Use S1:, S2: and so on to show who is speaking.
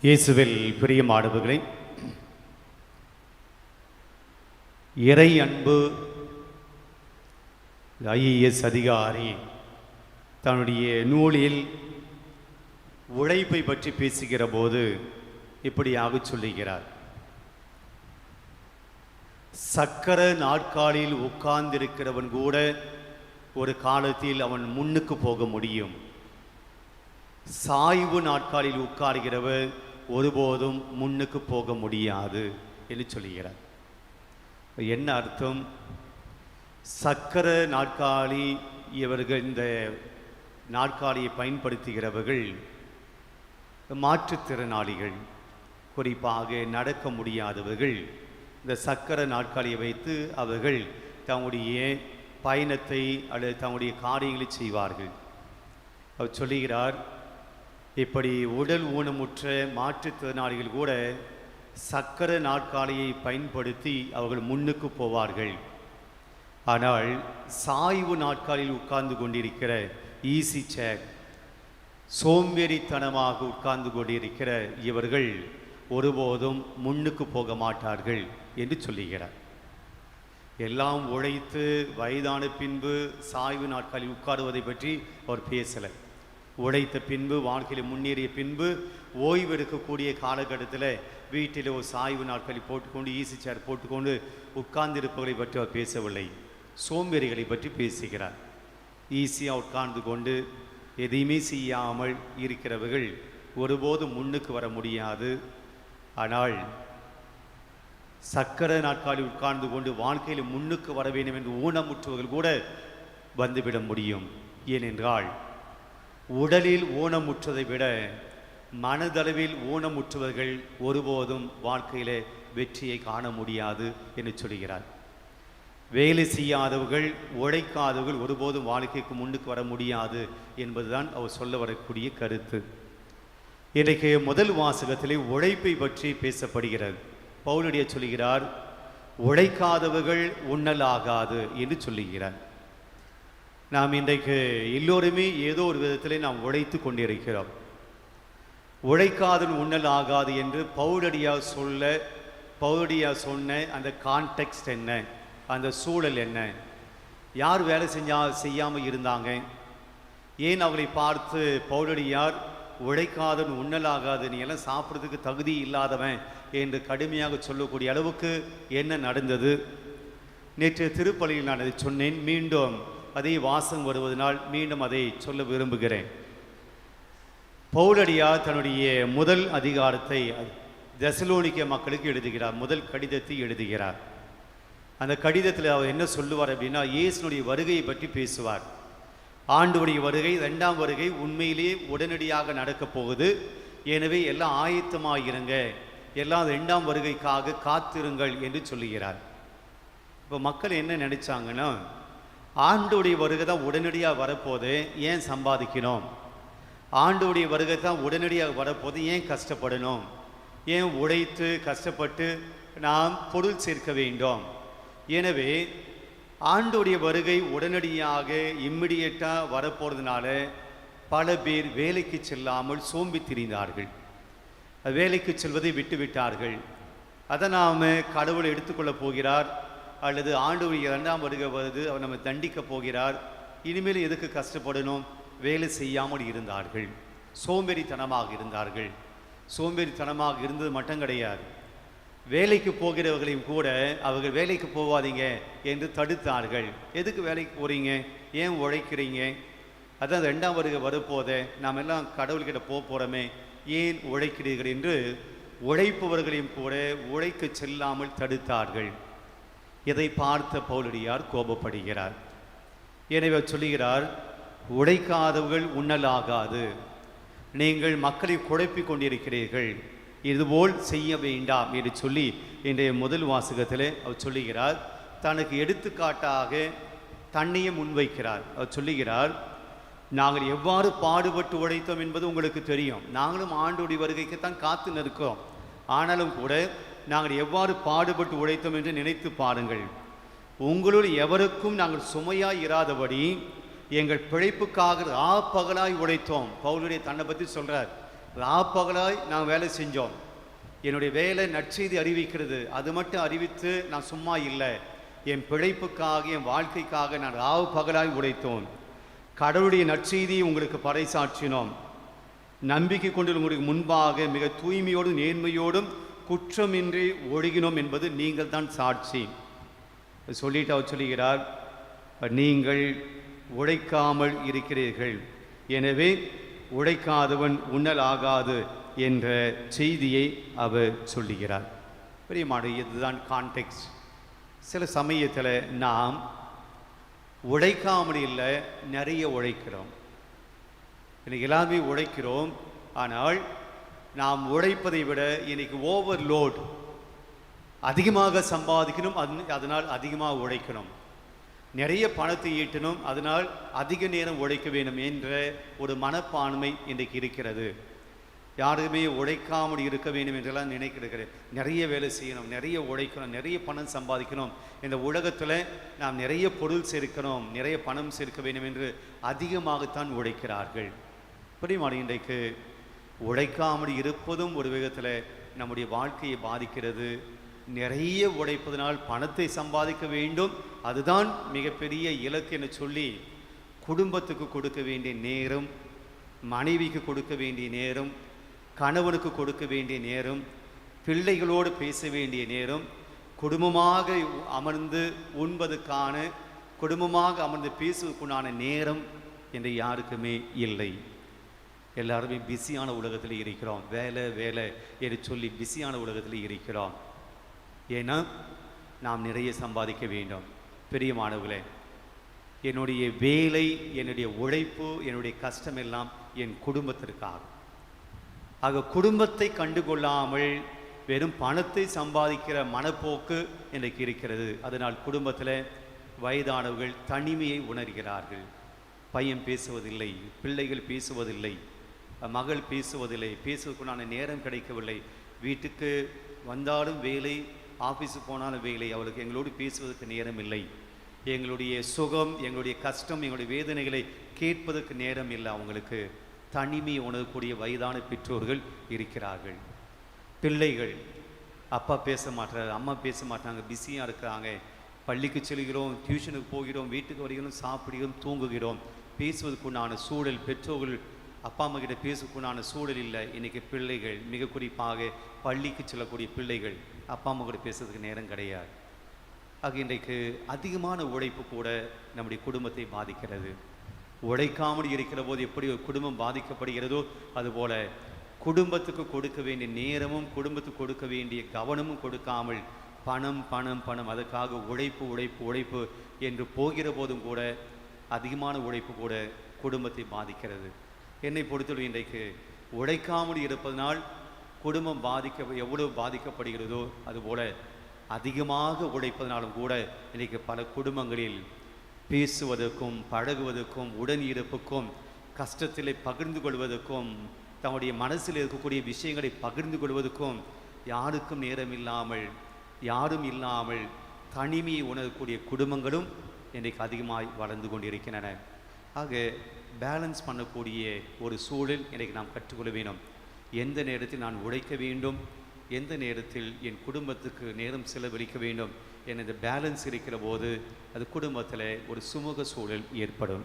S1: இயேசுவில் பிரியமானவர்களே, இறை அன்பு IAS அதிகாரி தன்னுடைய நூலில் உழைப்பை பற்றி பேசுகிற போது இப்படியாக சொல்லுகிறார். சக்கர நாற்காலியில் உட்கார்ந்திருக்கிறவன் கூட ஒரு காலத்தில் அவன் முன்னுக்கு போக முடியும். சாய்வு நாற்காலில் உட்கார்கிறவர் ஒருபோதும் முன்னுக்கு போக முடியாது என்று சொல்லுகிறார். என்ன அர்த்தம்? சக்கர நாற்காலி, இவர்கள் இந்த நாற்காலியை பயன்படுத்துகிறவர்கள் மாற்றுத்திறனாளிகள், குறிப்பாக நடக்க முடியாதவர்கள். இந்த சக்கர நாற்காலியை வைத்து அவர்கள் தங்களுடைய பயணத்தை அல்லது தங்களுடைய காரியங்களை செய்வார்கள். அவர் சொல்லுகிறார், இப்படி உடல் ஊனமுற்ற மாற்றுத்திறனாளிகள் கூட சக்கர நாற்காலியை பயன்படுத்தி அவர்கள் முன்னுக்கு போவார்கள். ஆனால் சாய்வு நாற்காலியில் உட்கார்ந்து கொண்டிருக்கிற ஈஸி சேர், சோம்பேறித்தனமாக உட்கார்ந்து கொண்டிருக்கிற இவர்கள் ஒருபோதும் முன்னுக்கு போக மாட்டார்கள் என்று சொல்லுகிறார். எல்லாம் உழைத்து வயதான பின்பு சாய்வு நாட்களில் உட்காருவதை பற்றி அவர் பேசலை. உழைத்த பின்பு, வாழ்க்கையில் முன்னேறிய பின்பு, ஓய்வு எடுக்கக்கூடிய காலகட்டத்தில் வீட்டில் ஒரு சாய்வு நாட்களில் போட்டுக்கொண்டு ஈஸி சேர் போட்டுக்கொண்டு உட்கார்ந்திருப்பவர்களை பற்றி அவர் பேசவில்லை. சோம்பேறிகளை பற்றி பேசுகிறார். ஈஸியாக உட்கார்ந்து கொண்டு எதையுமே செய்யாமல் இருக்கிறவர்கள் ஒருபோதும் முன்னுக்கு வர முடியாது. ஆனால் சக்கர நாட்காலில் உட்கார்ந்து கொண்டு வாழ்க்கையில் முன்னுக்கு வர வேண்டும் என்று ஊனமுற்றவர்கள் கூட வந்துவிட முடியும். ஏனென்றால் உடலில் ஊனமுற்றதை விட மனதளவில் ஊனமுற்றவர்கள் ஒருபோதும் வாழ்க்கையில் வெற்றியை காண முடியாது என்று சொல்கிறார். வேலை செய்யாதவர்கள், உழைக்காதவர்கள் ஒருபோதும் வாழ்க்கைக்கு முன்னுக்கு வர முடியாது என்பதுதான் அவர் சொல்ல வரக்கூடிய கருத்து. இன்றைக்கு முதல் வாசகத்திலே உழைப்பை பற்றி பேசப்படுகிறது. பவுலடியா சொல்கிறார், உழைக்காதவர்கள் உண்ணலாகாது என்று சொல்லுகிறார். நாம் இன்றைக்கு எல்லோருமே ஏதோ ஒரு விதத்திலே நாம் உழைத்து கொண்டிருக்கிறோம். உழைக்காதவன் உண்ணல் ஆகாது என்று பவுலடியா சொன்ன அந்த கான்டெக்ஸ்ட் என்ன, அந்த சூழல் என்ன? யார் வேலை செய்யாமல் இருந்தாங்க? ஏன் அவளை பார்த்து பவுலடியார் உழைக்காதவன் உண்ணலாகாது, நீ எல்லாம் சாப்பிட்றதுக்கு தகுதி இல்லாதவன் என்று கடுமையாக சொல்லக்கூடிய அளவுக்கு என்ன நடந்தது? நேற்று திருப்பலியில் நான் அதை சொன்னேன். மீண்டும் அதே வாசகம் வருவதனால் மீண்டும் அதை சொல்ல விரும்புகிறேன். பவுலடியார் தன்னுடைய முதல் அதிகாரத்தை தெசலோனிக்க மக்களுக்கு எழுதுகிறார். முதல் கடிதத்தை எழுதுகிறார். அந்த கடிதத்தில் அவர் என்ன சொல்லுவார் அப்படின்னா, இயேசுனுடைய வருகையை பற்றி பேசுவார். ஆண்டவருடைய வருகை, 2ஆம் வருகை உண்மையிலேயே உடனடியாக நடக்கப் போகுது. எனவே எல்லாம் ஆயத்தமாகிருங்க, எல்லாம் 2ஆம் வருகைக்காக காத்திருங்கள் என்று சொல்லுகிறார். இப்போ மக்கள் என்ன நினைச்சாங்கன்னா, ஆண்டவருடைய வருகை தான் உடனடியாக வரப்போது, ஏன் சம்பாதிக்கணும்? ஆண்டவருடைய வருகை தான் உடனடியாக வரப்போது, ஏன் கஷ்டப்படணும்? ஏன் உழைத்து கஷ்டப்பட்டு நாம் பொருள் சேர்க்க வேண்டும்? எனவே ஆண்டவருடைய வருகை உடனடியாக இம்மிடியேட்டாக வரப்போகிறதுனால பல பேர் வேலைக்கு செல்லாமல் சோம்பி திரிந்தார்கள். வேலைக்கு செல்வதை விட்டுவிட்டார்கள். அதை நாம் கடவுளை எடுத்துக்கொள்ளப் போகிறார், அல்லது ஆண்டவருடைய 2ஆம் வருகை வருது, அவர் நம்ம தண்டிக்க போகிறார், இனிமேல் எதுக்கு கஷ்டப்படணும்? வேலை செய்யாமல் இருந்தார்கள், சோம்பேறித்தனமாக இருந்தார்கள். சோம்பேறித்தனமாக இருந்தது மட்டும் கிடையாது, வேலைக்கு போகிறவர்களையும் கூட அவர்கள் வேலைக்கு போகாதீங்க என்று தடுத்தார்கள். எதுக்கு வேலைக்கு போகிறீங்க? ஏன் உழைக்கிறீங்க? அதான் 2ஆம் வருகை வரப்போதே, நாம் எல்லாம் கடவுள்கிட்ட போகிறோமே, ஏன் உழைக்கிறீர்கள் என்று உழைப்பவர்களையும் கூட உழைக்க செல்லாமல் தடுத்தார்கள். இதை பார்த்த பவுலடியார் கோபப்படுகிறார். எனவே சொல்லுகிறார், உழைக்காதவர்கள் உண்ணலாகாது, நீங்கள் மக்களை குழப்பிக் கொண்டிருக்கிறீர்கள், இதுபோல் செய்ய வேண்டாம் என்று சொல்லி இன்றைய முதல் வாசகத்தில் அவர் சொல்லுகிறார். தனக்கு எடுத்துக்காட்டாக தன்னையே முன்வைக்கிறார். அவர் சொல்லுகிறார், நாங்கள் எவ்வாறு பாடுபட்டு உழைத்தோம் என்பது உங்களுக்கு தெரியும். நாங்களும் ஆண்டவருடைய வருகைக்குத்தான் காத்து நிற்கிறோம். ஆனாலும் கூட நாங்கள் எவ்வாறு பாடுபட்டு உழைத்தோம் என்று நினைத்து பாருங்கள். உங்களுள் எவருக்கும் நாங்கள் சுமையாய் இராதபடி எங்கள் பிழைப்புக்காக பகலாய் உழைத்தோம். பவுலுடைய தன்னை பற்றி சொல்கிறார். ராப்பகலாய் நான் வேலை செஞ்சோம். என்னுடைய வேலை நற்செய்தி அறிவிக்கிறது. அது மட்டும் அறிவித்து நான் சும்மா இல்லை. என் பிழைப்புக்காக, என் வாழ்க்கைக்காக நான் ராவு பகலாய் உழைத்தோம். கடவுளுடைய நற்செய்தியை உங்களுக்கு பறைசாற்றினோம். நம்பிக்கை கொண்டு உங்களுக்கு முன்பாக மிக தூய்மையோடும் நேர்மையோடும் குற்றமின்றி ஒழுகினோம் என்பது நீங்கள் தான் சாட்சி. சொல்லிட்டு அவர் சொல்லுகிறார், நீங்கள் உழைக்காமல் இருக்கிறீர்கள், எனவே உழைக்காதவன் உண்ணல் ஆகாது என்ற செய்தியை அவர் சொல்லுகிறார். பெரியமாடு, இதுதான் கான்டெக்ஸ்ட். சில சமயத்தில் நாம் உழைக்காமல் இல்லை, நிறைய உழைக்கிறோம். இன்னைக்கு எல்லாமே உழைக்கிறோம், ஆனால் நாம் உழைப்பதை விட இன்னைக்கு ஓவர்லோட், அதிகமாக சம்பாதிக்கணும், அதனால் அதிகமாக உழைக்கணும், நிறைய பணத்தை ஈட்டணும், அதனால் அதிக நேரம் உழைக்க வேண்டும் என்ற ஒரு மனப்பான்மை இன்றைக்கு இருக்கிறது. யாருமே உழைக்காமல் இருக்க வேண்டும் என்றெல்லாம் நினைக்கிறது. நிறைய வேலை செய்யணும், நிறைய உழைக்கணும், நிறைய பணம் சம்பாதிக்கணும், இந்த உலகத்தில் நாம் நிறைய பொருள் சேர்க்கணும், நிறைய பணம் சேர்க்க வேண்டும் என்று அதிகமாகத்தான் உழைக்கிறார்கள். புரியுமாறு, இன்றைக்கு உழைக்காமல் இருப்பதும் ஒரு விதத்தில் நம்முடைய வாழ்க்கையை பாதிக்கிறது. நிறைய உழைப்பதனால் பணத்தை சம்பாதிக்க வேண்டும், அதுதான் மிகப்பெரிய இலக்கு என்று சொல்லி குடும்பத்துக்கு கொடுக்க வேண்டிய நேரம், மனைவிக்கு கொடுக்க வேண்டிய நேரம், கணவனுக்கு கொடுக்க வேண்டிய நேரம், பிள்ளைகளோடு பேச வேண்டிய நேரம், குடும்பமாக அமர்ந்து உண்பதற்கான, குடும்பமாக அமர்ந்து பேசுவதற்குண்டான நேரம் என்று யாருக்குமே இல்லை. எல்லாருமே பிஸியான உலகத்தில் இருக்கிறோம். வேலை வேலை என்று சொல்லி பிஸியான உலகத்தில் இருக்கிறோம். ஏன்னா நாம் நிறைய சம்பாதிக்க வேண்டும். பெரிய மாணவர்களே, என்னுடைய வேலை, என்னுடைய உழைப்பு, என்னுடைய கஷ்டம் எல்லாம் என் குடும்பத்திற்காக. ஆக குடும்பத்தை கண்டுகொள்ளாமல் வெறும் பணத்தை சம்பாதிக்கிற மனப்போக்கு எனக்கு இருக்கிறது. அதனால் குடும்பத்தில் வயதானவர்கள் தனிமையை உணர்கிறார்கள். பையன் பேசுவதில்லை, பிள்ளைகள் பேசுவதில்லை, மகள் பேசுவதில்லை, பேசுவதற்குண்டான நேரம் கிடைக்கவில்லை. வீட்டுக்கு வந்தாலும் வேலை, ஆஃபீஸுக்கு போனாலும் வேலை, அவளுக்கு எங்களோடு பேசுவதற்கு நேரம் இல்லை. எங்களுடைய சுகம், எங்களுடைய கஷ்டம், எங்களுடைய வேதனைகளை கேட்பதற்கு நேரம் இல்லை. அவங்களுக்கு தனிமை உணரக்கூடிய வயதான பெற்றோர்கள் இருக்கிறார்கள். பிள்ளைகள், அப்பா பேச மாட்டார், அம்மா பேச மாட்டாங்க, பிஸியாக இருக்கிறாங்க. பள்ளிக்கு செல்கிறோம், டியூஷனுக்கு போகிறோம், வீட்டுக்கு வருகிறோம், சாப்பிடுகிறோம், தூங்குகிறோம். பேசுவதற்குண்டான சூழல், பெற்றோர்கள் அப்பா அம்மா கிட்ட பேசுவதற்குண்டான சூழல் இல்லை. இன்றைக்கி பிள்ளைகள், மிக குறிப்பாக பள்ளிக்கு செல்லக்கூடிய பிள்ளைகள், அப்பா அம்மா கூட பேசுறதுக்கு நேரம் கிடையாது. ஆக இன்றைக்கு அதிகமான உழைப்பு கூட நம்முடைய குடும்பத்தை பாதிக்கிறது. உழைக்காமல் இருக்கிற போது எப்படி ஒரு குடும்பம் பாதிக்கப்படுகிறதோ அதுபோல் குடும்பத்துக்கு கொடுக்க வேண்டிய நேரமும், குடும்பத்துக்கு கொடுக்க வேண்டிய கவனமும் கொடுக்காமல் பணம் பணம் பணம், அதுக்காக உழைப்பு உழைப்பு உழைப்பு என்று போகிற போதும் கூட அதிகமான உழைப்பு கூட குடும்பத்தை பாதிக்கிறது. என்னை பொறுத்தவரை இன்றைக்கு உழைக்காமல் இருப்பதனால் குடும்பம் எவ்வளவு பாதிக்கப்படுகிறதோ அதுபோல் அதிகமாக உழைப்பதனாலும் கூட இன்றைக்கு பல குடும்பங்களில் பேசுவதற்கும், பழகுவதற்கும், உடன் இருப்புக்கும், கஷ்டத்தில் பகிர்ந்து கொள்வதற்கும், தன்னுடைய மனசில் இருக்கக்கூடிய விஷயங்களை பகிர்ந்து கொள்வதற்கும் யாருக்கும் நேரம் இல்லாமல், யாரும் இல்லாமல் தனிமையை உணரக்கூடிய குடும்பங்களும் இன்றைக்கு அதிகமாக வளர்ந்து கொண்டிருக்கின்றன. ஆக பேலன்ஸ் பண்ணக்கூடிய ஒரு சூழல் இன்றைக்கு நாம் கற்றுக்கொள்ள வேண்டும். எந்த நேரத்தில் நான் உழைக்க வேண்டும், எந்த நேரத்தில் என் குடும்பத்துக்கு நேரம் செலவழிக்க வேண்டும் என்ற இந்த பேலன்ஸ் இருக்கிற போது அது குடும்பத்தில் ஒரு சுமூக சூழல் ஏற்படும்.